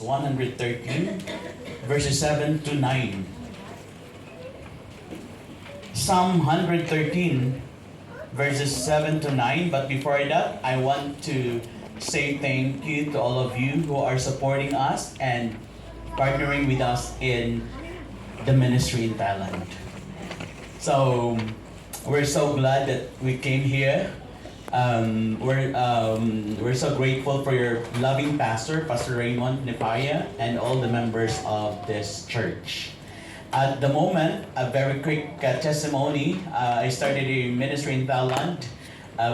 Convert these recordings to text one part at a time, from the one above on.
113, verses 7 to 9. Psalm 113, verses 7 to 9. But before that, I want to say thank you to all of you who are supporting us and partnering with us in the ministry in Thailand. So, we're so glad that we came here. We're so grateful for your loving pastor, Pastor Raymond Nepaya, and all the members of this church. At the moment, a very quick testimony. I started a ministry in Thailand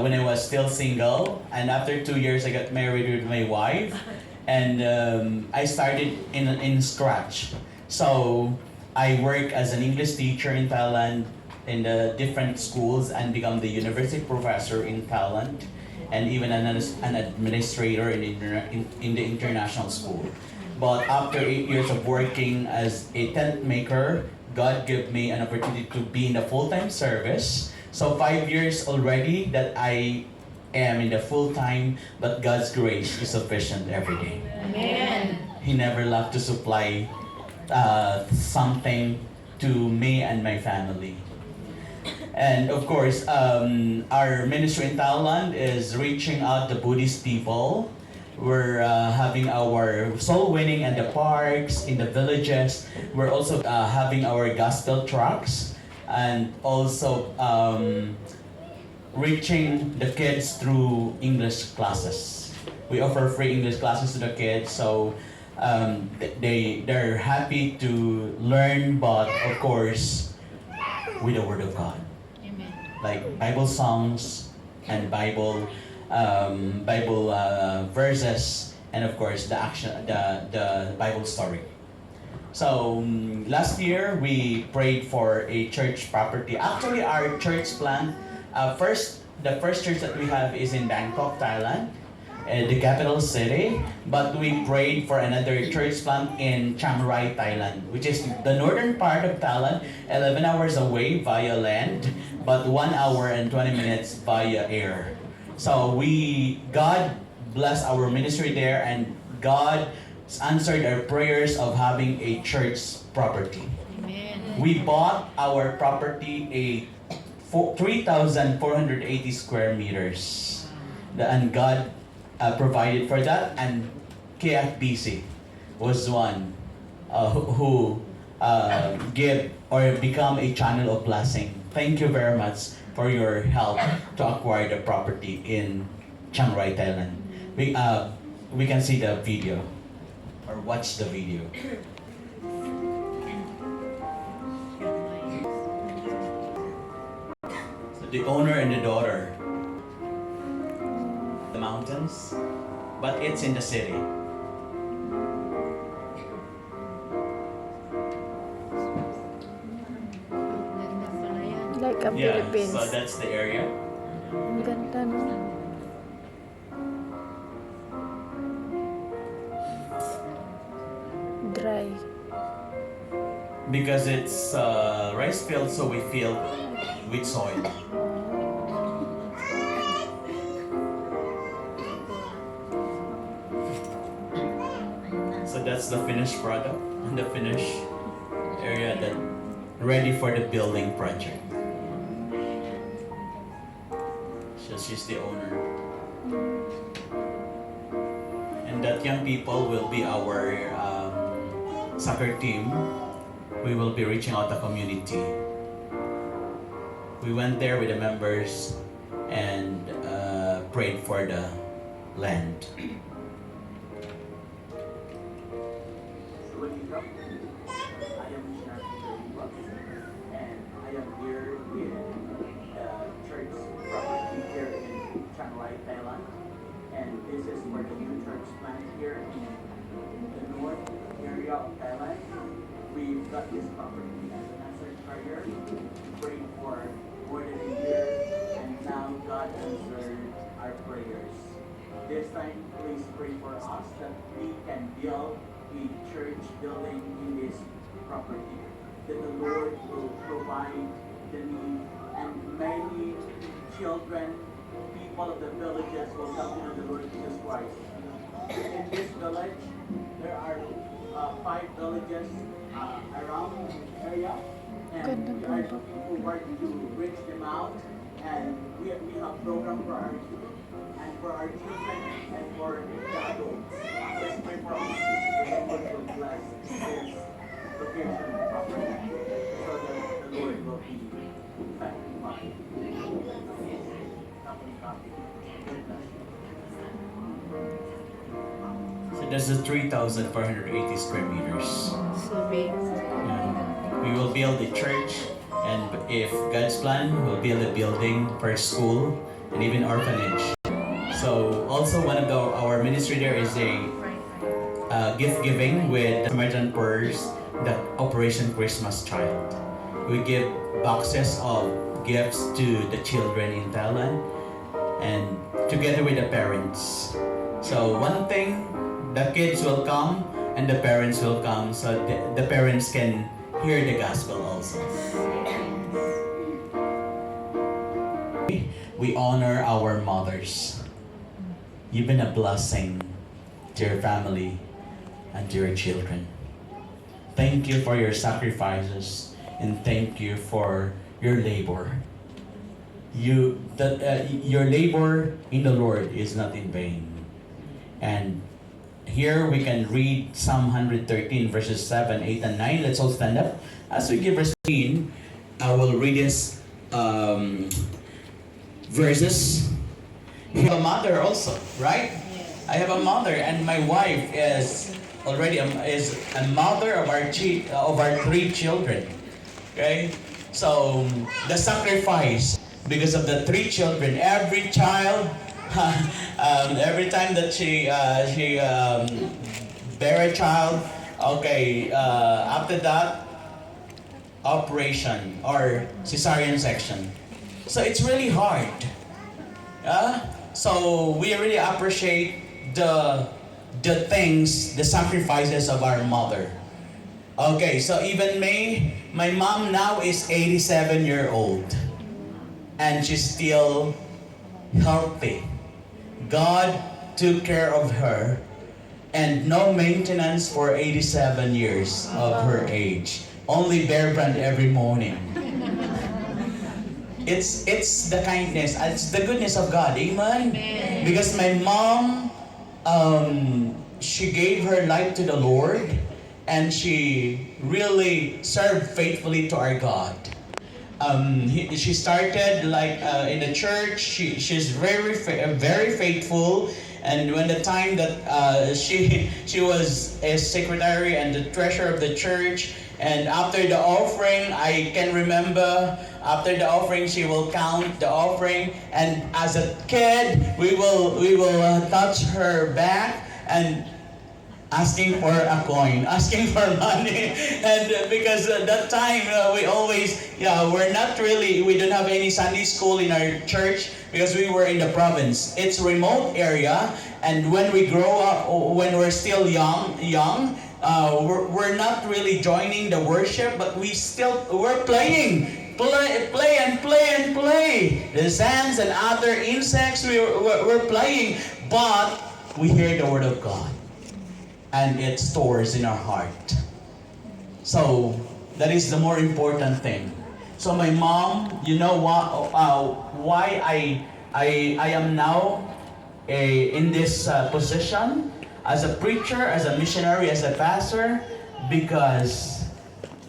when I was still single, and after 2 years, I got married with my wife, and I started in scratch. So I work as an English teacher in Thailand in the different schools and become the university professor in Thailand, and even an administrator in the international school. But after 8 years of working as a tent maker, God gave me an opportunity to be in the full-time service. So 5 years already that I am in the full-time, but God's grace is sufficient every day. Amen. He never lacked to supply something to me and my family. And of course, our ministry in Thailand is reaching out to Buddhist people. We're having our soul winning in the parks, in the villages. We're also having our gospel tracks, and also reaching the kids through English classes. We offer free English classes to the kids, so they're happy to learn, but of course, with the Word of God. Like Bible songs and Bible verses, and of course the Bible story. So last year we prayed for a church property. Actually, our church plant, the first church that we have is in Bangkok, Thailand, the capital city. But we prayed for another church plant in Chiang Rai, Thailand, which is the northern part of Thailand, 11 hours away via land, but 1 hour and 20 minutes via air. So God blessed our ministry there, and God answered our prayers of having a church property. Amen. We bought our property a 3,480 square meters, and God provided for that, and KFBC was one who give or become a channel of blessing. Thank you very much for your help to acquire the property in Chiang Rai, Thailand. We can see the video or watch the video. So the owner and the daughter, the mountains, but it's in the city. Like a Yeah, Philippines. so that's the area. Ang ganda, no? Dry. Because it's rice field, so we fill with soil. So that's the finished product and the finished area that ready for the building project. So she's the owner. And that young people will be our soccer team. We will be reaching out the community. We went there with the members and prayed for the land. I am and I am here in the church property here in Chiang Rai, Thailand. And this is for the new church plant here in the north area of Thailand. We've got this property as an answered prayer. We prayed for more than a year, and now God answered our prayers. This time, please pray for us that we can build a church building in this property, that the Lord will provide the need, and many children, people of the villages will come to know the Lord Jesus Christ. In this village, there are 5 villages around the area, and Ganda we po are ito. looking forward to reach them out. And we have program for our youth and for our children and for the adults. Let's pray for us. The Lord will bless this location properly so that the Lord will be sanctified. Copy. God bless you. So that's the 3,480 square meters. So big. We will build a church, and if God's plan, we'll build a building for a school and even orphanage. So also one of our ministry there is a gift giving with Samaritan Purse, the Operation Christmas Child. We give boxes of gifts to the children in Thailand and together with the parents. So one thing, the kids will come and the parents will come so the parents can hear the gospel also. We honor our mothers. You've been a blessing to your family and to your children. Thank you for your sacrifices and thank you for your labor. Your labor in the Lord is not in vain. And here we can read Psalm 113 verses 7, 8, and 9. Let's all stand up. As we give verse 13, I will read this verses. You have a mother also, right? I have a mother, and my wife is already is a mother of our three children. Okay, so the sacrifice because of the three children, every child. Every time that she bear a child, okay, after that, operation or cesarean section. So it's really hard. So we really appreciate the things, the sacrifices of our mother. Okay, so even me, my mom now is 87-year-old, and she's still healthy. God took care of her, and no maintenance for 87 years of her age. Only Bear Brand every morning. It's the kindness, it's the goodness of God. Amen. Because my mom, she gave her life to the Lord, and she really served faithfully to our God. She started in the church. She's very faithful, and when the time that she was a secretary and the treasurer of the church, and after the offering, I can remember after the offering she will count the offering, and as a kid we will touch her back and asking for a coin, asking for money, and because at that time we don't have any Sunday school in our church because we were in the province. It's a remote area, and when we grow up, when we're still young, we're not really joining the worship, but we're playing. Play. The sands and other insects we're playing, but we hear the word of God. And it stores in our heart. So that is the more important thing. So my mom, you know what? Why I am now in this position as a preacher, as a missionary, as a pastor, because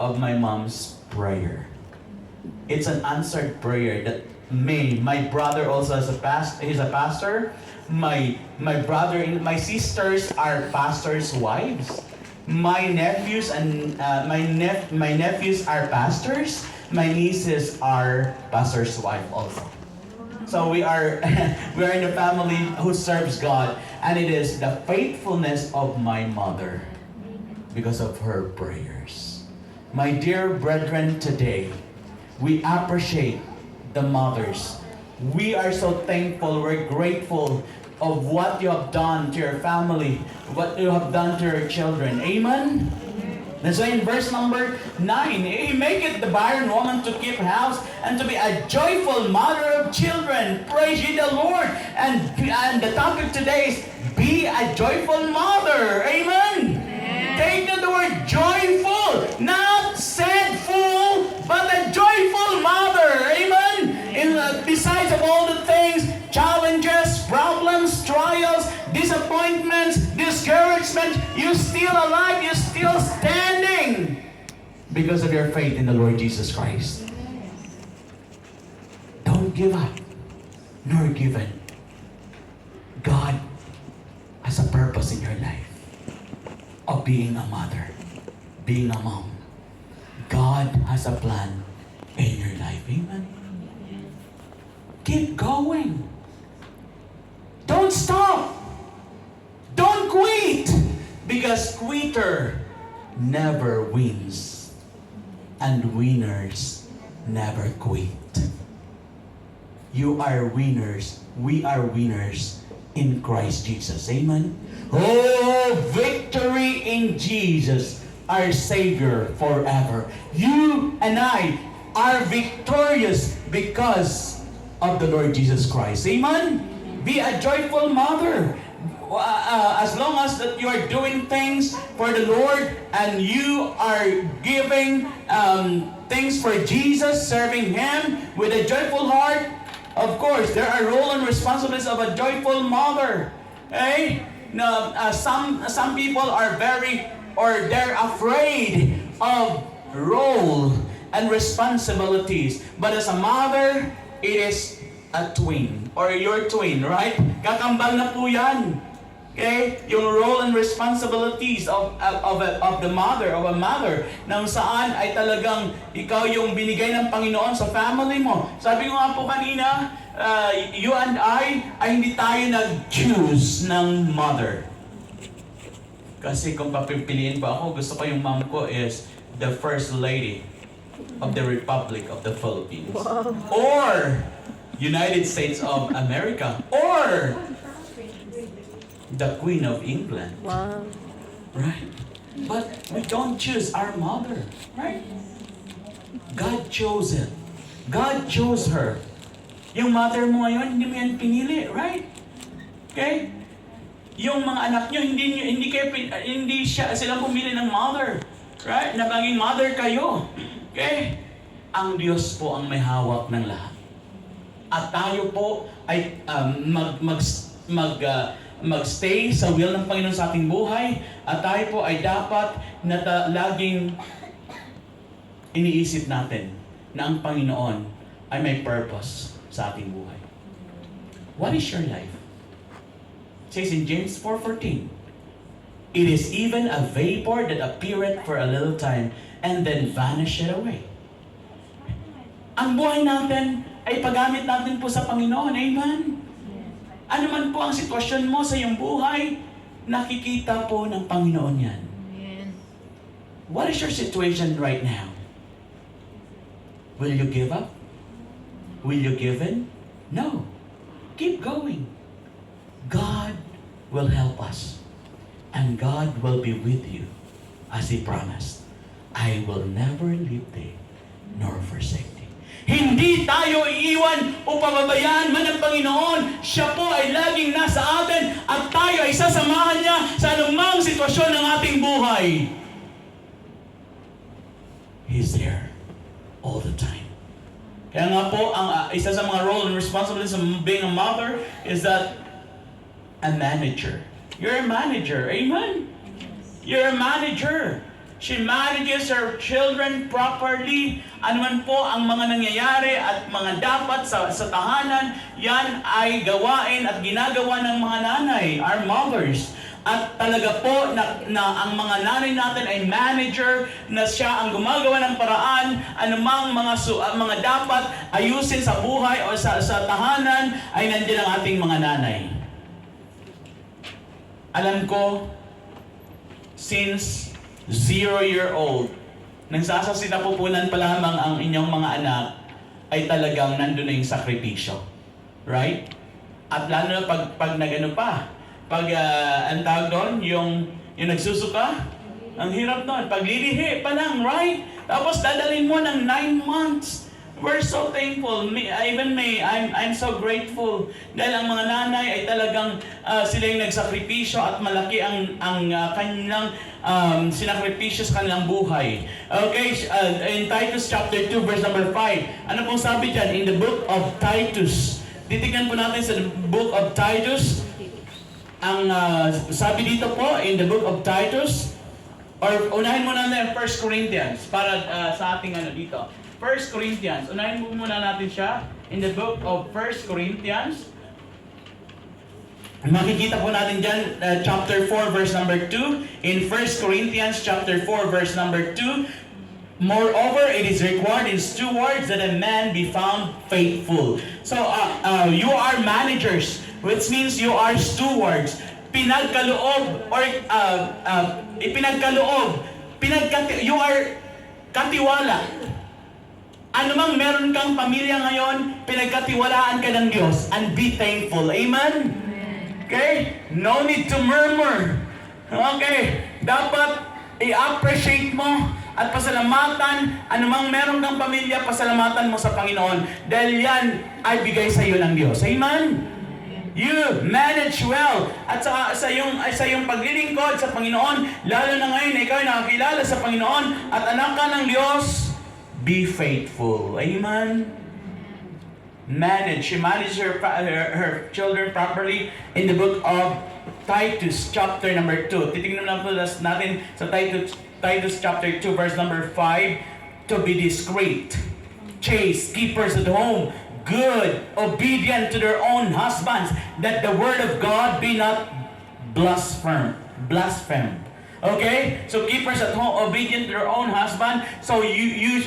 of my mom's prayer. It's an answered prayer that my brother also is he's a pastor. My brother and my sisters are pastors' wives. My nephews and my nephews are pastors. My nieces are pastors' wife also. So we are in a family who serves God, and it is the faithfulness of my mother because of her prayers. My dear brethren, today we appreciate the mothers. We are so thankful, we're grateful of what you have done to your family, what you have done to your children. Amen? That's why in verse number 9, He maketh the barren woman to keep house and to be a joyful mother of children. Praise ye the Lord. And the topic today is be a joyful mother. Amen? Take the word you're still alive, you're still standing because of your faith in the Lord Jesus Christ. Don't give up, nor give in. God has a purpose in your life of being a mother, being a mom. God has a plan in your life. Amen. Keep going. Don't stop. Don't quit. Because quitter never wins. And winners never quit. You are winners. We are winners in Christ Jesus. Amen. Oh, victory in Jesus, our Savior forever. You and I are victorious because of the Lord Jesus Christ. Amen. Be a joyful mother. As long as that you are doing things for the Lord and you are giving things for Jesus, serving Him with a joyful heart, of course, there are role and responsibilities of a joyful mother. Okay? Now, some people are they're afraid of role and responsibilities. But as a mother, it is a twin or your twin, right? Kakambal na po yan. Okay? Yung role and responsibilities of the mother, of a mother, nang saan ay talagang ikaw yung binigay ng Panginoon sa family mo. Sabi ko nga po kanina, you and I ay hindi tayo nag-choose ng mother. Kasi kung papipiliin pa ako, gusto ko yung mom ko is the First Lady of the Republic of the Philippines. Wow. Or United States of America. Or the Queen of England. Wow. Right? But we don't choose our mother. Right? God chose it. God chose her. Yung mother mo ngayon, hindi mo yan pinili. Right? Okay? Yung mga anak nyo, hindi sila pumili ng mother. Right? Na maging mother kayo. Okay? Ang Diyos po ang may hawak ng lahat. At tayo po ay magstay sa will ng Panginoon sa ating buhay. At tayo po ay dapat na laging iniisip natin na ang Panginoon ay may purpose sa ating buhay. What is your life? It says in James 4:14, it is even a vapor that appeareth for a little time and then vanisheth away. Ang buhay natin ay paggamit natin po sa Panginoon. Amen? Ano man po ang sitwasyon mo sa iyong buhay, nakikita po ng Panginoon yan. What is your situation right now? Will you give up? Will you give in? No. Keep going. God will help us. And God will be with you as He promised. I will never leave thee nor forsake thee. Hindi tayo iiwan o pababayaan man ng Panginoon. Siya po ay laging nasa atin at tayo ay sasamahan niya sa anumang sitwasyon ng ating buhay. He's there all the time. Kaya nga po, ang isa sa mga role and responsibilities of being a mother is that a manager. You're a manager. Amen? You're a manager. She manages her children properly. Ano man po ang mga nangyayari at mga dapat sa tahanan, yan ay gawain at ginagawa ng mga nanay, our mothers. At talaga po na ang mga nanay natin ay manager, na siya ang gumagawa ng paraan, anumang mga dapat ayusin sa buhay o sa tahanan ay nandiyan ang ating mga nanay. Alam ko, since 0-year-old, nagsasasinapupunan pa lamang ang inyong mga anak, ay talagang nandun na yung sakripisyo. Right? At lalo na pag nagano pa, ang tawag doon, yung nagsusuka, ang hirap doon. Paglilihi pa lang, right? Tapos dadalhin mo ng 9 months. We're so thankful. I'm so grateful. Dahil ang mga nanay ay talagang sila yung nagsakripisyo at malaki ang kanilang sinakripisyo sa kanilang buhay. Okay, in Titus chapter 2 verse number 5. Ano pong sabi dyan? In the book of Titus. Titignan po natin sa book of Titus. ang sabi dito po in the book of Titus, or unahin muna natin 1 Corinthians para sa ating dito. 1 Corinthians, unahin muna natin siya in the book of 1 Corinthians. Makikita po natin dyan, chapter 4, verse number 2. In 1 Corinthians, chapter 4, verse number 2. Moreover, it is required in stewards that a man be found faithful. So, you are managers, which means you are stewards. Pinagkaloob, or ipinagkaloob, you are katiwala. Anumang meron kang pamilya ngayon, pinagkatiwalaan ka ng Diyos, and be thankful. Amen? Okay? No need to murmur. Okay? Dapat i-appreciate mo at pasalamatan. Anumang meron kang pamilya, pasalamatan mo sa Panginoon. Dahil yan ay bigay sa iyo ng Diyos. Amen? You manage well. At sa iyong paglilingkod sa Panginoon, lalo na ngayon na ikaw ay nakakilala sa Panginoon at anak ka ng Diyos, be faithful. Amen? She managed her children properly in the book of Titus chapter number 2. Titingnan natin sa Titus chapter 2 verse number 5. To be discreet, chaste, keepers at home, good, obedient to their own husbands, that the word of God be not blasphemed. Okay? So keepers at home, obedient to their own husband. So you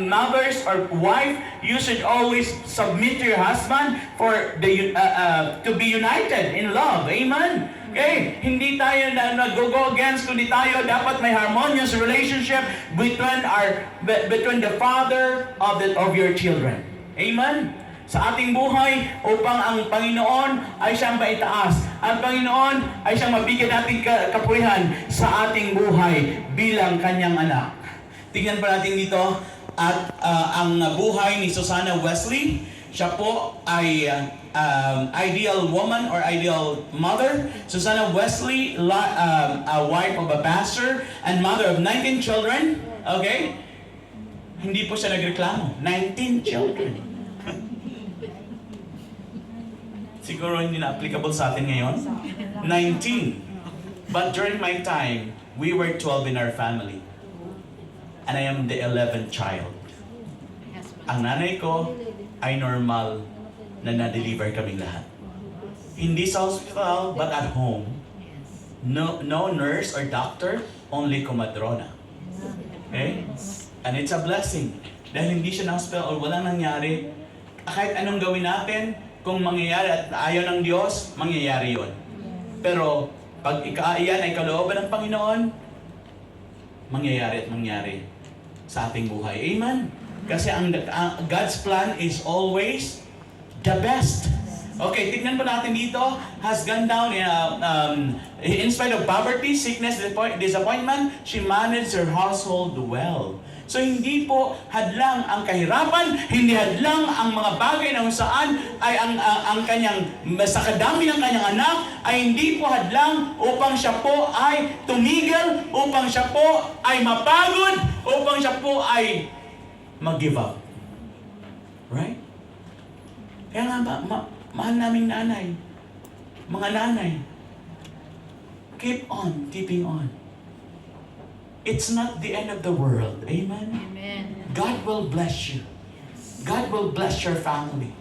mothers or wife, you should always submit to your husband for to be united in love. Amen? Okay? Hindi tayo nag-go against, kundi tayo dapat may harmonious relationship between the father of your children. Amen? Sa ating buhay upang ang Panginoon ay siyang maitaas. Ang Panginoon ay siyang mabigyan nating kapurihan sa ating buhay bilang kanyang anak. Tingnan pa natin dito at ang buhay ni Susannah Wesley. Siya po ay ideal woman or ideal mother. Susannah Wesley, a wife of a pastor and mother of 19 children. Okay? Hindi po siya nagreklamo. 19 children. Siguro hindi na applicable sa atin ngayon. 19. But during my time, we were 12 in our family. And I am the 11th child. Ang nanay ko ay normal na na-deliver kaming lahat. Hindi sa hospital, but at home. No nurse or doctor, only komadrona. Okay? And it's a blessing. Dahil hindi siya na-hospital or walang nangyari, kahit anong gawin natin, kung mangyayari at ayaw ng Diyos, mangyayari yon. Pero pag iyan ay kalooban ng Panginoon, mangyayari at mangyayari sa ating buhay. Amen? Kasi ang God's plan is always the best. Okay, tignan pa natin dito. Has gone down in spite of poverty, sickness, disappointment, she managed her household well. So hindi po hadlang ang kahirapan, hindi hadlang ang mga bagay na kung saan ay ang kanyang, sa kadami ng kanyang anak, ay hindi po hadlang upang siya po ay tumigil, upang siya po ay mapagod, upang siya po ay mag-give up. Right? Kaya nga mahal naming nanay, mga nanay, keep on keeping on. It's not the end of the world. Amen? Amen. God will bless you. God will bless your family.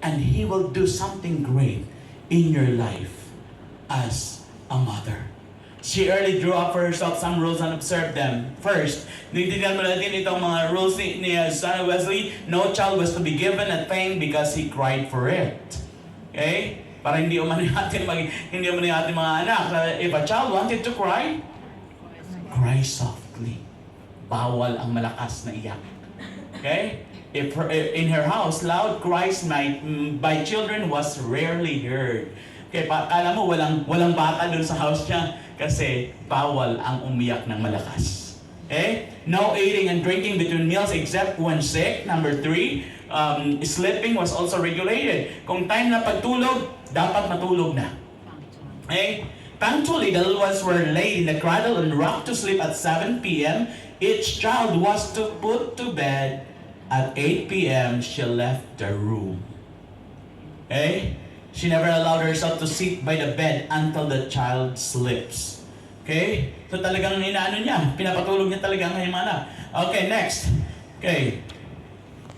And He will do something great in your life as a mother. She early drew up for herself some rules and observed them. First, nititignan mo natin itong mga rules ni Susannah Wesley. No child was to be given a thing because he cried for it. Okay? Para hindi umano natin mga anak. If a child wanted to cry softly. Bawal ang malakas na iyak. Okay? If in her house, loud cries by children was rarely heard. Okay, kala mo walang bata dun sa house niya kasi bawal ang umiyak ng malakas. Okay? No eating and drinking between meals except when sick. Number 3, sleeping was also regulated. Kung time na pagtulog, dapat matulog na. Okay? Punctually, the little ones were laid in the cradle and rocked to sleep at 7 p.m. Each child was to put to bed at 8 p.m. She left the room. Okay? She never allowed herself to sit by the bed until the child sleeps. Okay? So talagang inaano niya, pinapatulog niya talaga ang kanyang mga anak. Okay, next. Okay.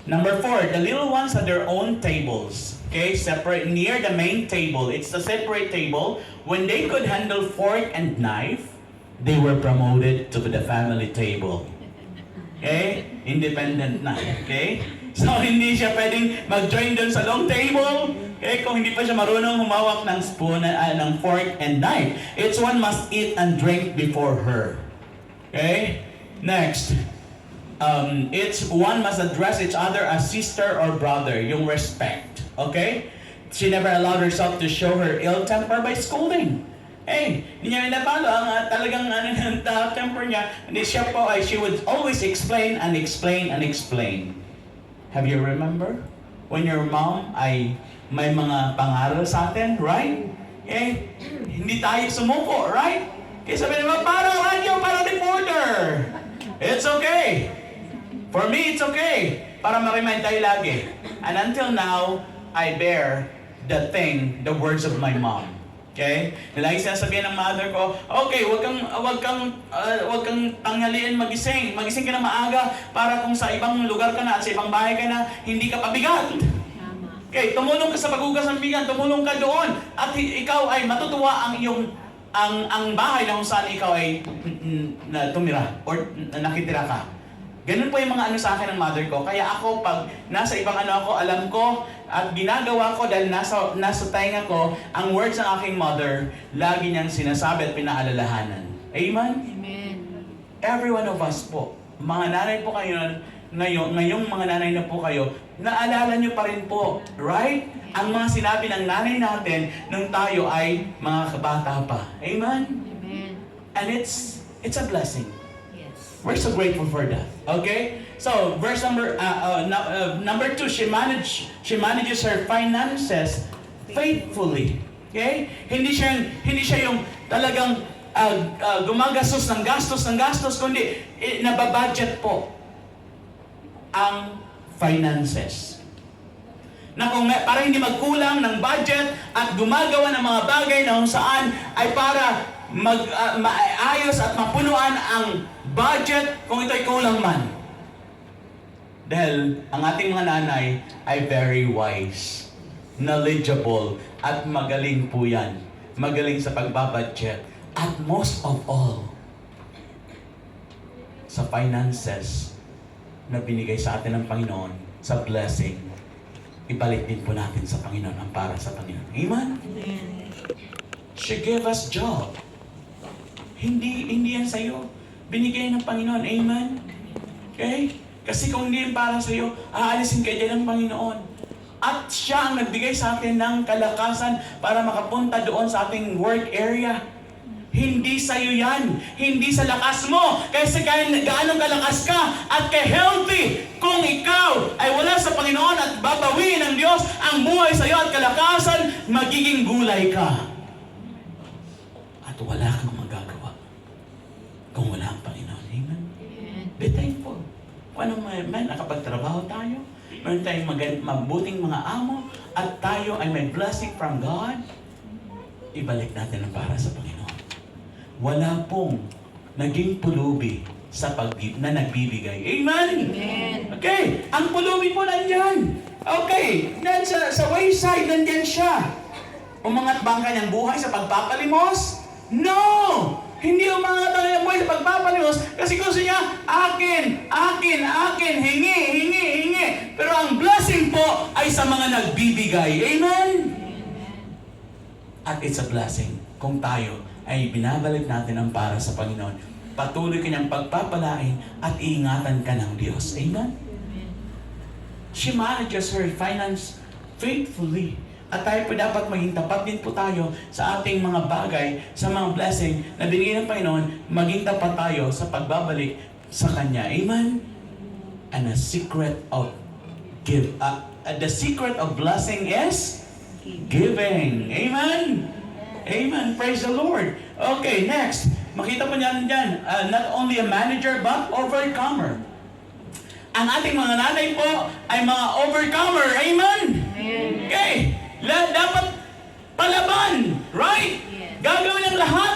Number 4, the little ones had their own tables. Okay, separate near the main table. It's the separate table. When they could handle fork and knife, they were promoted to the family table. Okay? Independent na. Okay? So, hindi siya pwedeng mag-join dun sa long table. Okay? Kung hindi pa siya marunong humawak ng spoon, ng fork and knife. It's one must eat and drink before her. Okay? Next. It's one must address each other as sister or brother. Yung respect. Okay? She never allowed herself to show her ill temper by scolding. Hey, hindi niya pinapalo ang talagang temper niya. Hindi siya po ay she would always explain and explain and explain. Have you remember? When your mom ay may mga pangaral sa atin, right? Eh, hindi tayo sumuko, right? Kaya sabi naman, parang radyo, parang reporter. It's okay. For me, it's okay. Para ma-remind tayo lagi. And until now, I bear the words of my mom. Okay? Lagi sinasabihan ng mother ko, okay, wag kang tanghalian magising. Magising ka na maaga para kung sa ibang lugar ka na at sa ibang bahay ka na, hindi ka pabigat. Okay, tumulong ka sa paghugas ng pinggan, tumulong ka doon at ikaw ay matutuwa ang bahay na kung saan ikaw ay tumira or nakitira ka. Ganun po yung mga ano sa akin ng mother ko. Kaya ako, pag nasa ibang ano ako, alam ko at ginagawa ko dahil nasa tainga ko, ang words ng aking mother, lagi niyang sinasabi at pinaalalahanan. Amen? Amen. Every one of us po, mga nanay po kayo, ngayong mga nanay na po kayo, naalala niyo pa rin po, right? Ang mga sinabi ng nanay natin nung tayo ay mga kabata pa. Amen? Amen. And it's a blessing. Yes. We're so grateful for that. Okay? So, verse number 2, she manages her finances faithfully. Okay? Hindi siya yung talagang gumagastos ng gastos, kundi nababudget po ang finances. Na kung para hindi magkulang ng budget at gumagawa ng mga bagay na kung saan ay para maayos at mapunuan ang budget kung ito'y kulang man. Dahil ang ating mga nanay ay very wise, knowledgeable, at magaling po yan. Magaling sa pagbabudget. At most of all, sa finances na binigay sa atin ng Panginoon, sa blessing, ibalik din po natin sa Panginoon ang para sa Panginoon. Amen? Amen. She gave us job. Hindi yan sa'yo. Binigay ng Panginoon. Amen? Okay? Kasi kung hindi yan para sa'yo, aalisin ka dyan ng Panginoon. At siya ang nagbigay sa atin ng kalakasan para makapunta doon sa ating work area. Hindi sa'yo yan. Hindi sa lakas mo. Kasi gaano kalakas ka at ka-healthy. Kung ikaw ay wala sa Panginoon at babawiin ng Diyos ang buhay sa'yo at kalakasan, magiging gulay ka. At wala kang magagawa kung wala ang Panginoon. Amen? Be thankful. Kung anong man, nakapagtrabaho tayo, meron tayong mabuting mga amo, at tayo ay may blessing from God, ibalik natin ang para sa Panginoon. Wala pong naging pulubi na nagbibigay. Amen? Amen. Okay, ang pulubi po nandyan. Okay, sa wayside, nandyan siya. Umangat ba ang kanyang buhay sa pagpapalimos? No! Hindi umangat ang kanyang buhay sa pagpapalimos kasi gusto niya, akin, hingi. Pero ang blessing po ay sa mga nagbibigay. Amen? At it's a blessing kung tayo ay binabalik natin ang para sa Panginoon. Patuloy kanyang pagpapalain at iingatan ka ng Diyos. Amen? She manages her finance faithfully. At tayo po dapat maging tapat din po tayo sa ating mga bagay, sa mga blessing na binigay ng Panginoon, maging tapat tayo sa pagbabalik sa Kanya. Amen? And the secret of blessing is giving. Amen? Amen. Praise the Lord. Okay, next. Makita po niyan dyan, not only a manager, but overcomer. Ang ating mga nanay po ay mga overcomer. Amen? Amen. Okay. Dapat palaban, right? Yes. Gagawin ang lahat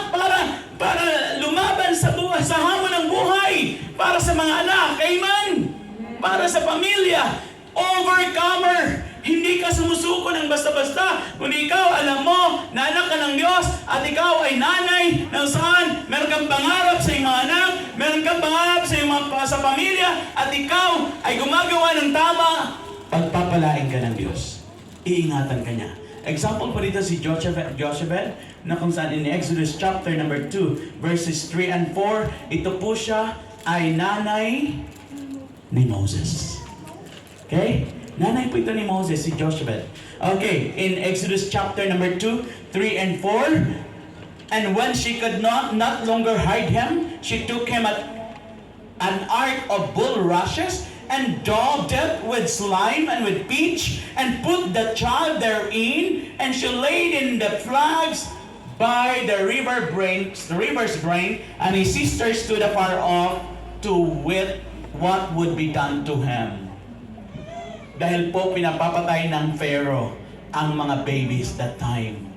para lumaban sa buhay, sa hamon ng buhay, para sa mga anak, amen? Para sa pamilya, overcomer. Hindi ka sumusuko ng basta-basta, kundi ikaw alam mo na anak ka ng Diyos at ikaw ay nanay ng saan meron kang pangarap sa iyong mga anak, meron kang pangarap sa iyong sa pamilya, at ikaw ay gumagawa ng tama, pagpapalain ka ng Diyos. Iingatan ka niya. Example po dito si Jochebed, na kung saan in Exodus chapter number 2, verses 3 and 4, ito po siya ay nanay ni Moses. Okay? Nanay po ito ni Moses, si Jochebed. Okay, in Exodus chapter number 2, 3 and 4, and when she could not longer hide him, she took him at an ark of bulrushes and daubed it with slime and with pitch, and put the child therein, and she laid in the flags by the river's brink, and his sisters stood afar off to wit what would be done to him. Dahil po pinapapatay ng Pharaoh ang mga babies that time.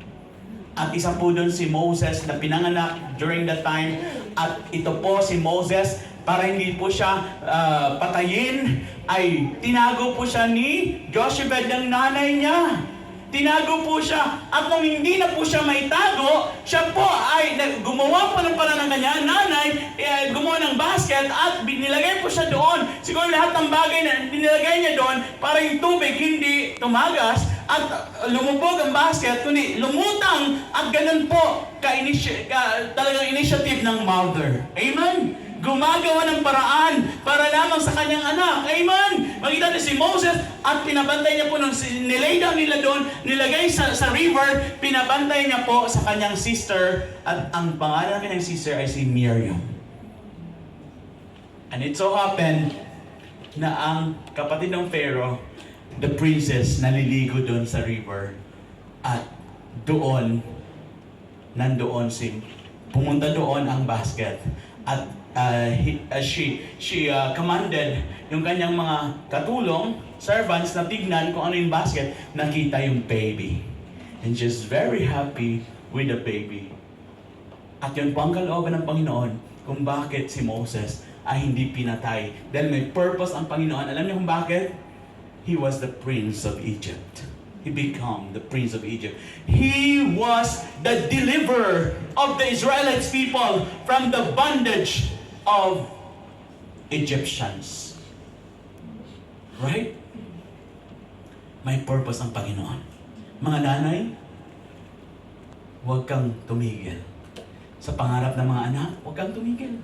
At isa po doon si Moses na pinanganak during that time. At ito po si Moses, para hindi po siya patayin, ay tinago po siya ni Jochebed ng nanay niya. Tinago po siya. At nung hindi na po siya maitago, siya po ay gumawa po ng parang ng kanya nanay, gumawa ng basket at nilagay po siya doon. Siguro lahat ng bagay na nilagay niya doon para yung tubig hindi tumagas at lumubog ang basket, kundi lumutang, at ganun po talagang initiative ng mother. Amen? Gumagawa ng paraan para lamang sa kanyang anak. Amen? Makita niyo si Moses at pinabantay niya po nung nilay down nila doon, nilagay sa river, pinabantay niya po sa kanyang sister, at ang pangalan ng kanyang sister ay si Miriam. And it so happened na ang kapatid ng Pharaoh, the princess, naliligo doon sa river, at pumunta doon ang basket, at she commanded yung kanyang mga katulong, servants, na tignan kung ano yung basket, nakita yung baby. And she's very happy with the baby. At yun po ang kalooban ng Panginoon kung bakit si Moses ay hindi pinatay. Dahil may purpose ang Panginoon. Alam niyo kung bakit? He was the prince of Egypt. He became the prince of Egypt. He was the deliverer of the Israelites people from the bondage of Egyptians. Right? May purpose ang Panginoon. Mga nanay, huwag kang tumigil. Sa pangarap ng mga anak, huwag kang tumigil.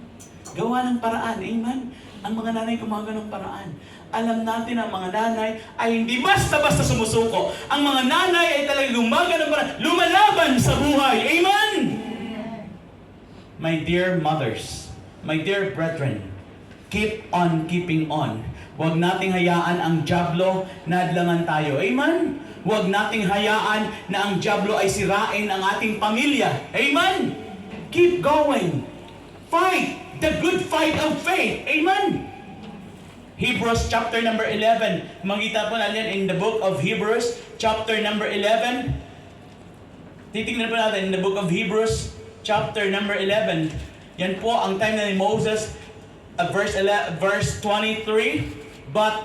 Gawa ng paraan. Amen? Ang mga nanay gumagawa ng paraan. Alam natin ang mga nanay ay hindi basta-basta sumusuko. Ang mga nanay ay talagang gumagawa ng paraan. Lumalaban sa buhay. Amen? My dear mothers, my dear brethren, keep on keeping on. Huwag nating hayaan ang dyablo na adlangan tayo. Amen? Huwag nating hayaan na ang dyablo ay sirain ang ating pamilya. Amen? Keep going. Fight the good fight of faith. Amen? Hebrews chapter number 11. Makita po natin in the book of Hebrews chapter number 11. Titingnan po natin in the book of Hebrews chapter number 11. Yan po ang time na ni Moses, verse 23. But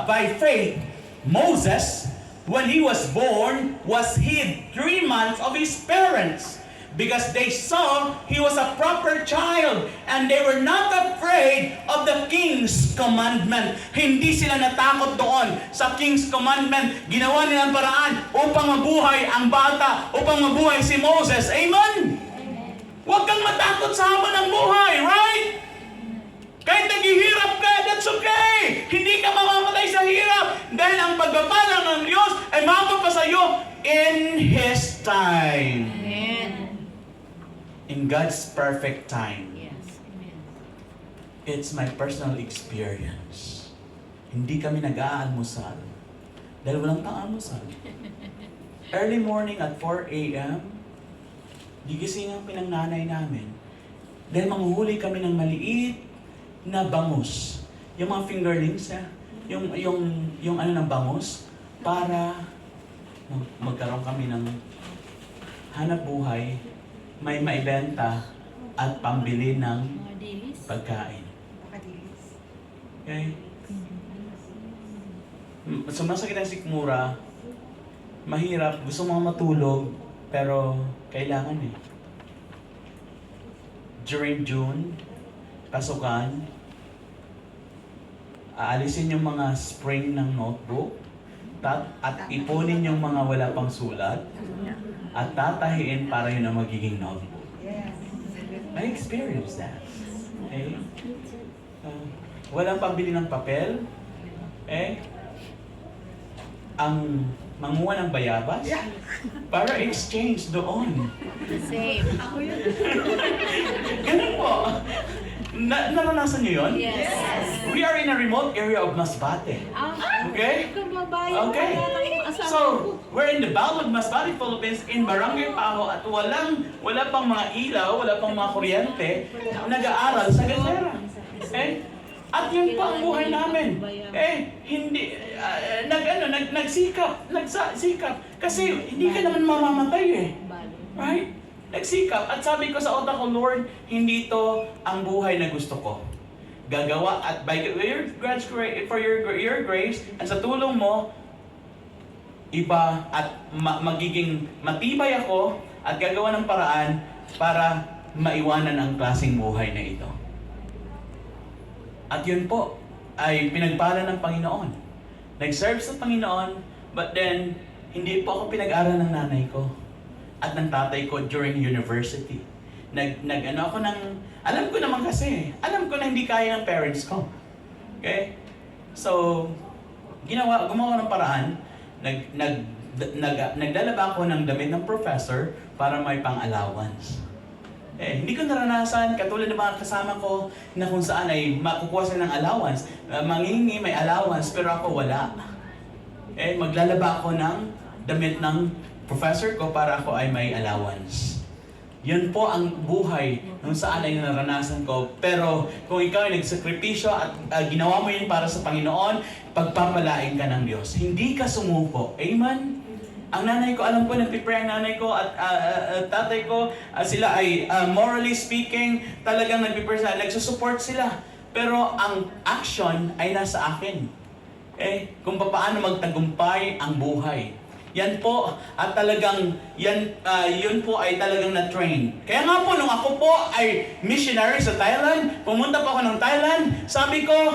by faith, Moses, when he was born, was hid 3 months of his parents, because they saw he was a proper child, and they were not afraid of the king's commandment. Hindi sila natakot doon sa king's commandment. Ginawa nilang paraan upang mabuhay ang bata, upang mabuhay si Moses. Amen? Huwag kang matakot sa hamon ng buhay, right? Kahit naghihirap ka, that's okay. Hindi ka mamamatay sa hirap, dahil ang pagpapala ng Diyos ay mapapa sa iyo in His time. Amen. In God's perfect time. Yes. Amen. It's my personal experience. Hindi kami nag-aalmusal dahil walang pang-almusal. Early morning at 4 a.m., gigising ang pinangnanay namin dahil manghuhuli kami ng maliit na bangus. Yung mga fingerlings, yung ano ng bangus, para magkaroon kami ng hanap buhay, may maibenta at pambili ng Mga dailies. pagkain. Pakadilis. Okay? Sumasakit ang sikmura, mahirap, gusto mo matulog, pero kailangan eh. During June, pasukan, aalisin yung mga spring ng notebook, at ipunin yung mga wala pang sulat, at tatahiin para yun ang magiging notebook. Yes. I experienced that. Okay? Walang pambili ng papel. Ang manguha ng bayabas para exchange doon. Same. Ako yun. Ganun po. Naranasan niyo yun? Yes. We are in a remote area of Masbate. Okay? Kababayan Okay. wala nang asawa So, ko. we're in the Bawag Masbate, Philippines, in Barangay Paho, at wala pang mga ilaw, wala pang mga kuryente, nag-aaral sa gasera. Okay? At yun pa ang buhay namin. Hindi, nagsikap. Kasi hindi ka naman mamamatay eh. Right? Nagsikap. At sabi ko sa utak ko, Lord, hindi to ang buhay na gusto ko. Gagawa at by your grace, for your grace, at sa tulong mo, iba at magiging matibay ako at gagawa ng paraan para maiwanan ang klaseng buhay na ito. At yun po ay pinagpala ng Panginoon. Nag-serve sa Panginoon, but then hindi po ako pinag-aral ng nanay ko at ng tatay ko during university. Nag-ano ako ng, alam ko naman kasi, alam ko na hindi kaya ng parents ko. Okay? So, gumawa ng paraan, naglalaba ako ng damit ng professor para may pang-allowance. Hindi ko naranasan, katulad ng mga kasama ko na kung saan ay makukuha sila ng allowance, mangingi may allowance, pero ako wala. Maglalaba ako ng damit ng professor ko para ako ay may allowance. Yun po ang buhay kung saan ay naranasan ko. Pero kung ikaw ay nagsakripisyo at ginawa mo yun para sa Panginoon, pagpapalain ka ng Diyos. Hindi ka sumuko. Amen? Ang nanay ko, alam ko, nagpipray ang nanay ko at tatay ko, sila ay morally speaking, talagang nagpipray sila, nagsusupport sila. Pero ang action ay nasa akin. Kung paano magtagumpay ang buhay. Yan po, at talagang, yun po ay talagang na-train. Kaya nga po, nung ako po ay missionary sa Thailand, pumunta po ako ng Thailand, sabi ko,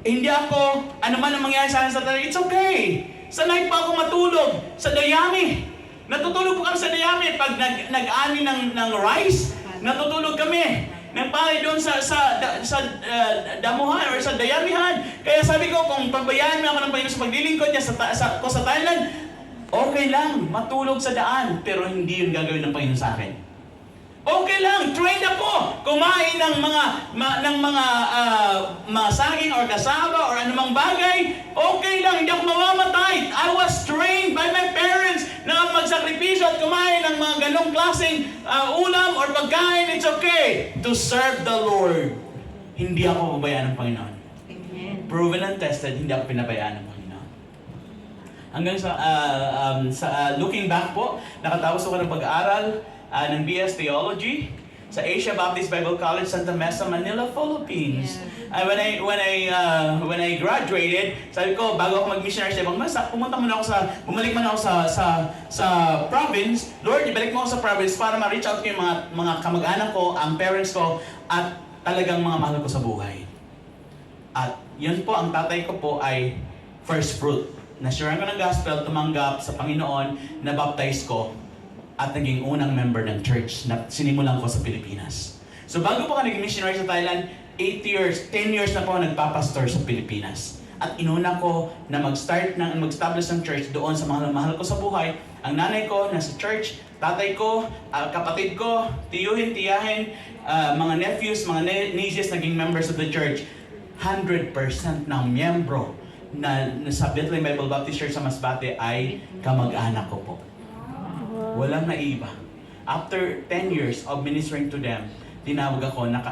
hindi ako, ano man ang mangyari sa akin sa Thailand, it's okay. Sanay pa ako matulog sa dayami. Natutulog po kami sa dayami pag nag-ani ng rice. Natutulog kami. Nagpalay doon sa damuhan or sa dayamihan. Kaya sabi ko, kung pabayaan mo ako ng Panginoon sa paglilingkod niya sa Thailand, okay lang, matulog sa daan, pero hindi yun gagawin ng Panginoon sa akin. Okay lang, trained ako. Kumain ng mga saging or kasaba or anumang bagay. Okay lang, hindi ako mamamatay. I was trained by my parents na magsakripisyo at kumain ng mga ganong klaseng ulam or pagkain. It's okay to serve the Lord. Hindi ako pabayaan ng Panginoon. Amen. Proven and tested, hindi ako pinabayaan ng Panginoon. Hanggang sa looking back po, nakatapos ako ng pag-aaral ng BS Theology sa Asia Baptist Bible College, Santa Mesa, Manila, Philippines. Yeah. When I graduated, sabi ko, bago ako mag-missionary sa ibang bansa, bumalik man ako sa province. Lord, ibalik mo ako sa province para ma-reach out ko yung mga kamag-anak ko, ang parents ko, at talagang mga mahal ko sa buhay. At yun po, ang tatay ko po ay first fruit. Na-share ko ng gospel, tumanggap sa Panginoon, na-baptize ko, at naging unang member ng church na sinimulan ko sa Pilipinas. So bago po ka naging missionary sa Thailand, 10 years na po nagpapastor sa Pilipinas. At inuna ko na mag-establish ng church doon sa mga mahal ko sa buhay. Ang nanay ko nasa church, tatay ko, kapatid ko, tiyuhin, tiyahin, mga nephews, mga nieces naging members of the church. 100% ng miyembro na sa Bethlehem Bible Baptist Church sa Masbate ay kamag-anak ko po. Walang naiba. After 10 years of ministering to them, tinawag ako, ano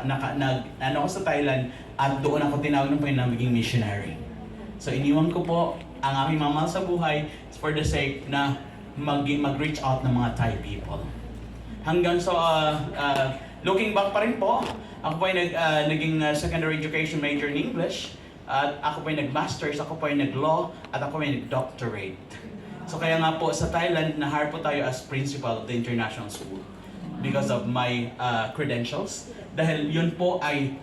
ako sa Thailand, at doon ako tinawag ng Panginoon na maging missionary. So iniwan ko po ang aking mamahal sa buhay for the sake na mag-reach out ng mga Thai people. hanggang sa looking back pa rin po, ako po ay naging secondary education major in English, at ako po ay nag-masters, ako po ay nag-law, at ako po ay nag-doctorate. So kaya nga po sa Thailand, na-hire po tayo as principal of the international school because of my credentials. Dahil yun po ay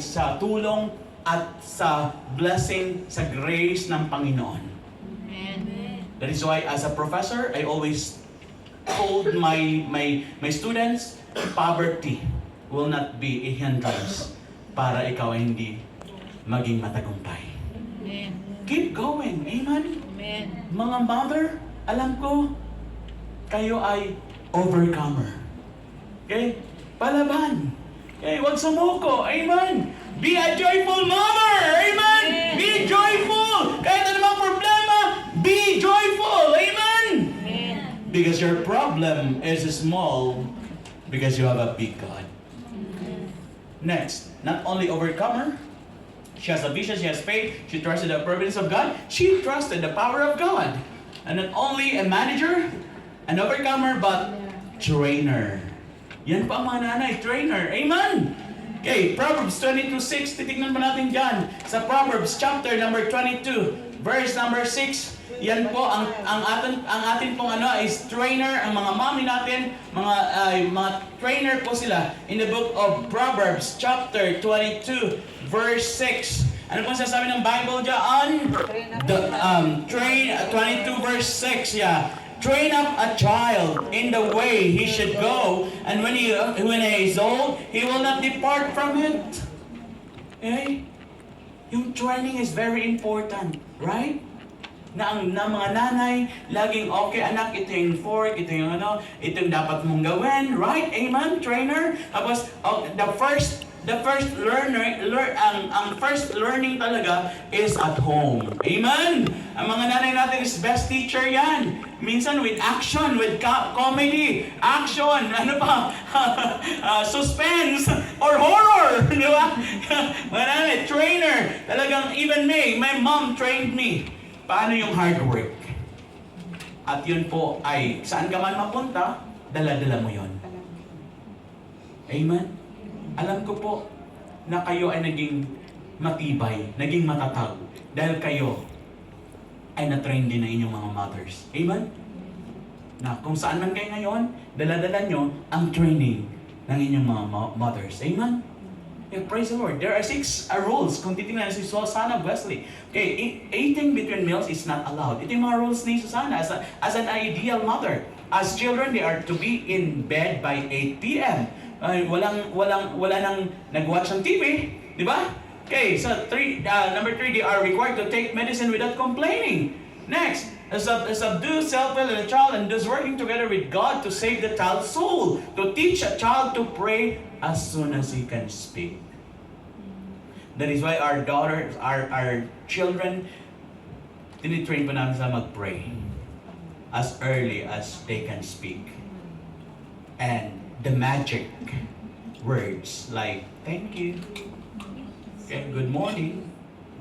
sa tulong at sa blessing, sa grace ng Panginoon. Amen. That is why as a professor, I always told my students, poverty will not be a hindrance para ikaw ay hindi maging matagumpay. Amen. Keep going. Amen? Amen. Mga mother, alam ko, kayo ay overcomer. Okay? Palaban. Okay? Huwag sumuko. Amen? Be a joyful mother. Amen? Be joyful. Kahit anumang problema, be joyful. Amen? Amen. Because your problem is small because you have a big God. Next, not only overcomer, she has a vision, she has faith, she trusted the providence of God, she trusted the power of God. And not only a manager, an overcomer, but trainer. Yan pa ang mga nanay, trainer. Amen! Okay, Proverbs 22:6, titignan pa natin dyan. Sa Proverbs chapter number 22, verse number 6, yan po ang atin pong is trainer, ang mga mommy natin, mga trainer po sila in the book of Proverbs chapter 22 verse 6. Ano pong sasabi ng Bible diyan? Train 22 verse 6, yeah. Train up a child in the way he should go, and when he is old, he will not depart from it. Okay? Yung training is very important, right? Na mga nanay, laging, okay anak, ito yung fork, ito yung ito yung dapat mong gawin, right? Amen, trainer? Tapos, the first learning talaga is at home. Amen? Ang mga nanay natin is best teacher yan. Minsan with action, with comedy, action, suspense, or horror, di ba? Mga nanay, trainer. Talagang, even my mom trained me. Paano yung hard work? At yun po ay, saan ka man mapunta, dala-dala mo yun. Amen? Alam ko po na kayo ay naging matibay, naging matatag, dahil kayo ay na-train din ng inyong mga mothers. Amen? Na kung saan man kayo ngayon, dala-dala nyo ang training ng inyong mga mothers. Amen? Yeah, praise the Lord. There are 6 rules. Kung titingnan si Susana Wesley. Okay, eating between meals is not allowed. Ito yung mga rules ni Susana as an ideal mother. As children, they are to be in bed by 8 p.m. Wala nang nag-watch ng TV. Di ba? Okay, so number 3, they are required to take medicine without complaining. Next, subdue self-will in a child and thus working together with God to save the child's soul. To teach a child to pray as soon as he can speak. That is why our daughters, our children, tinitrain pa namin sila mag-pray as early as they can speak. And the magic words like, thank you, okay, good morning,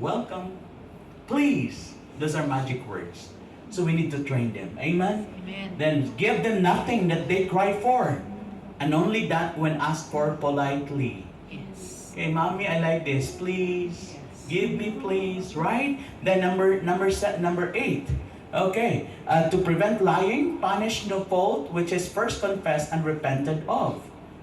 welcome, please. Those are magic words. So we need to train them. Amen? Amen. Then give them nothing that they cry for. And only that when asked for politely. Yes. Okay, mommy, I like this. Please. Give me, please. Right? Then number 8. Okay. To prevent lying, punish no fault which is first confessed and repented of.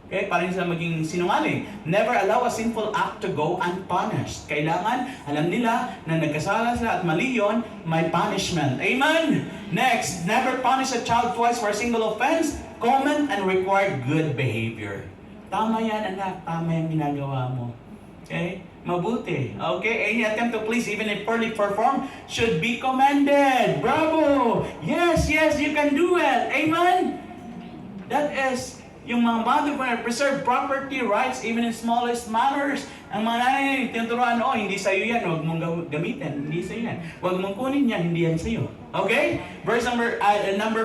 Okay, para hindi sila maging sinungaling. Never allow a sinful act to go unpunished. Kailangan, alam nila na nagkasala sila at mali yun, may punishment. Amen? Next, never punish a child twice for a single offense. Comment and require good behavior. Tama yan, anak. Tama yung ginagawa mo. Okay? Mabuti. Okay? Any attempt to please, even if poorly performed, should be commended. Bravo! Yes, you can do it. Amen? That is yung mga mother na preserve property rights even in smallest matters. Ang mga nanay, tinuturuan, hindi sa'yo yan, huwag mong gamitin, hindi sa'yo yan. Huwag mong kunin yan, hindi yan sa'yo. Okay? Verse number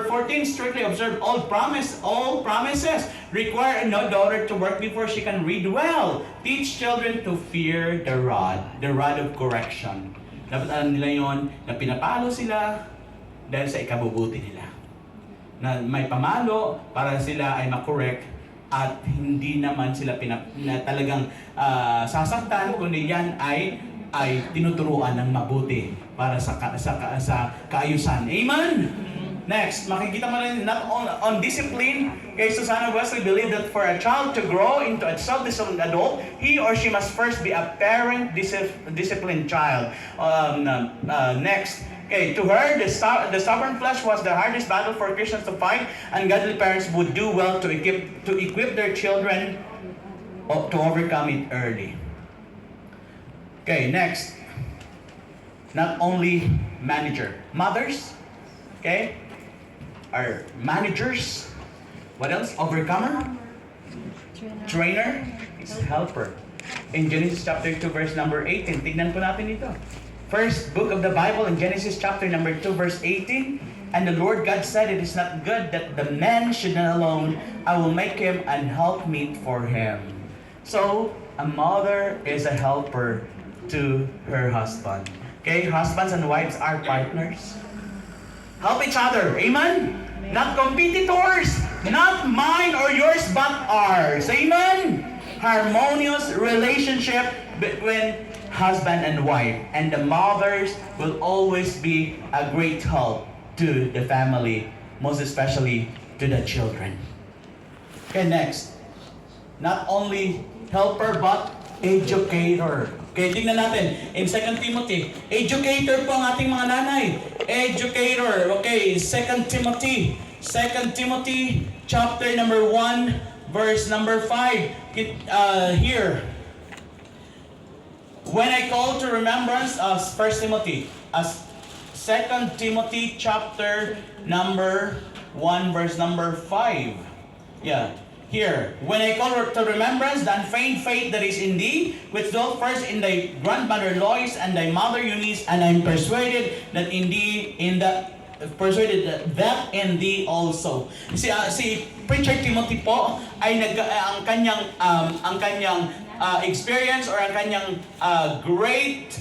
14, strictly observe all promises. Require no daughter to work before she can read well. Teach children to fear the rod of correction. Dapat alam nila yon na pinapalo sila dahil sa ikabubuti nila. na may pamalo para sila ay makorek at hindi naman sila na talagang sasaktan, kundi yan ay tinuturuan ng mabuti para sa kaayusan. Amen? Next, makikita mo rin not on discipline. Kay Susana Wesley believe that for a child to grow into a self-disciplined adult, he or she must first be a parent disciplined child. Next, okay, to her, the stubborn flesh was the hardest battle for Christians to fight, and godly parents would do well to equip their children to overcome it early. Okay, next. Not only manager, mothers, okay, are managers. What else? Overcomer, trainer, is helper. In Genesis chapter 2, verse number 18, tignan po natin ito. First book of the Bible in Genesis chapter number 2, verse 18. And the Lord God said, it is not good that the man should not alone. I will make him an helpmeet for him. So, a mother is a helper to her husband. Okay, husbands and wives are partners. Help each other. Amen? Not competitors. Not mine or yours, but ours. Amen? Harmonious relationship between husband and wife. And the mothers will always be a great help to the family, most especially to the children. Okay, next. Not only helper, but educator. Okay, tingnan natin. In 2 Timothy, educator po ang ating mga nanay. Educator. Okay, 2 Timothy. 2 Timothy chapter number 1, verse number 5. Here. When I call to remembrance as 1 Timothy, as 2 Timothy chapter number 1, verse number 5. Yeah. Here, when I call to remembrance the unfeigned faith that is in thee, which dwelt first in thy grandmother Lois and thy mother Eunice, and I am persuaded that in thee, that in thee also. Si Preacher Timothy po ay ang kanyang experience or ang kanyang great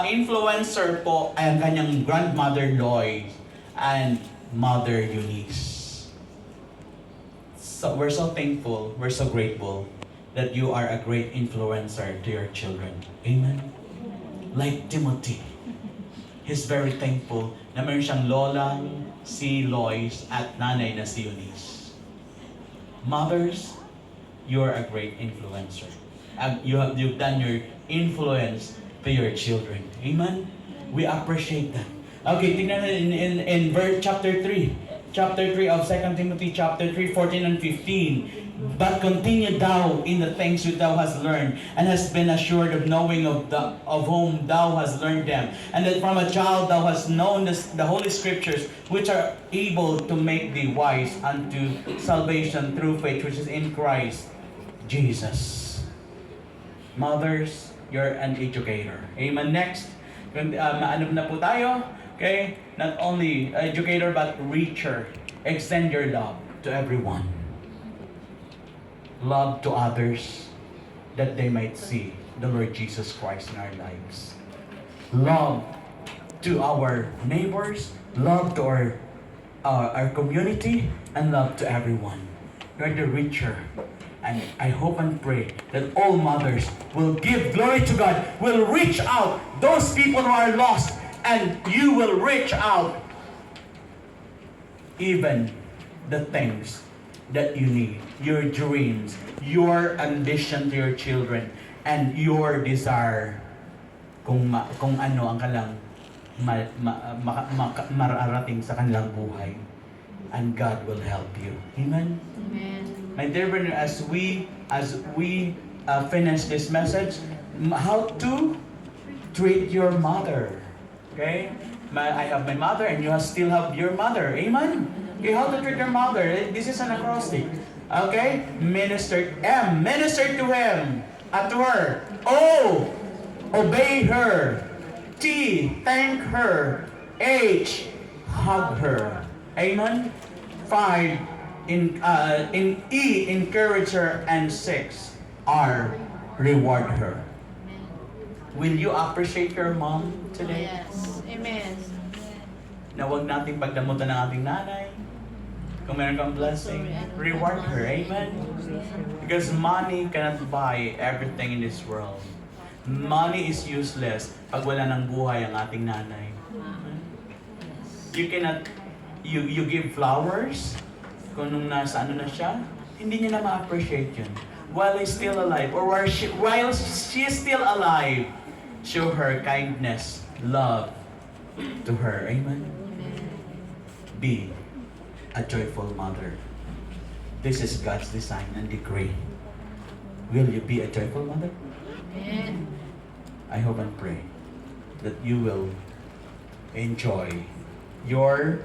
influencer po ay ang kanyang grandmother Lois and mother Eunice. So we're so thankful, we're so grateful that you are a great influencer to your children. Amen? Like Timothy. He's very thankful na meron siyang lolang si Lois at nanay na si Eunice. Mothers, you're a great influencer. You've done your influence to your children. Amen? We appreciate that. Okay, tingnan natin in verse chapter 3. Chapter 3 of 2 Timothy, chapter 3, 14 and 15. But continue thou in the things which thou hast learned, and hast been assured of knowing of whom thou hast learned them, and that from a child thou hast known the holy scriptures, which are able to make thee wise unto salvation through faith which is in Christ Jesus. Mothers, you're an educator. Amen. Next, maano na po tayo? Okay, not only educator but reacher. Extend your love to everyone. Love to others that they might see the Lord Jesus Christ in our lives. Love to our neighbors, love to our community, and love to everyone. You're the reacher. And I hope and pray that all mothers will give glory to God, will reach out those people who are lost, and you will reach out even the things that you need, your dreams, your ambition to your children, and your desire kung ano ang kalang mararating sa kanilang buhay. And God will help you. Amen? Amen. My dear brethren, as we finish this message, how to treat your mother. Okay? I have my mother and you still have your mother. Amen? Okay, how to treat your mother. This is an acrostic. Okay? Minister. M. Minister to him. To her. O. Obey her. T. Thank her. H. Hug her. Amen? 5. In E. Encourage her. And 6. R. Reward her. Will you appreciate your mom today? Yes. Amen. Na huwag nating pagdamutan ng ating nanay. Kung meron kang blessing, reward her. Amen? Because money cannot buy everything in this world. Money is useless pag wala ng buhay ang ating nanay. You cannot, you give flowers, kung nung nasa ano na siya, hindi niya na ma-appreciate yun. While he's still alive, or while she is still alive, show her kindness, love to her. Amen? Be a joyful mother. This is God's design and decree. Will you be a joyful mother? Amen. I hope and pray that you will enjoy your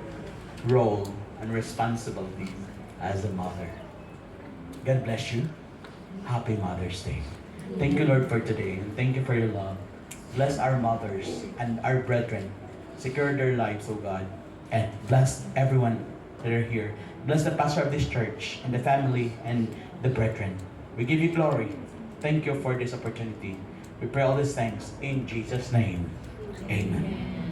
role and responsibility as a mother. God bless you. Happy Mother's Day. Thank you, Lord, for today. And thank you for your love. Bless our mothers and our brethren. Secure their lives, O God. And bless everyone that are here. Bless the pastor of this church and the family and the brethren. We give you glory. Thank you for this opportunity. We pray all these things in Jesus' name. Amen.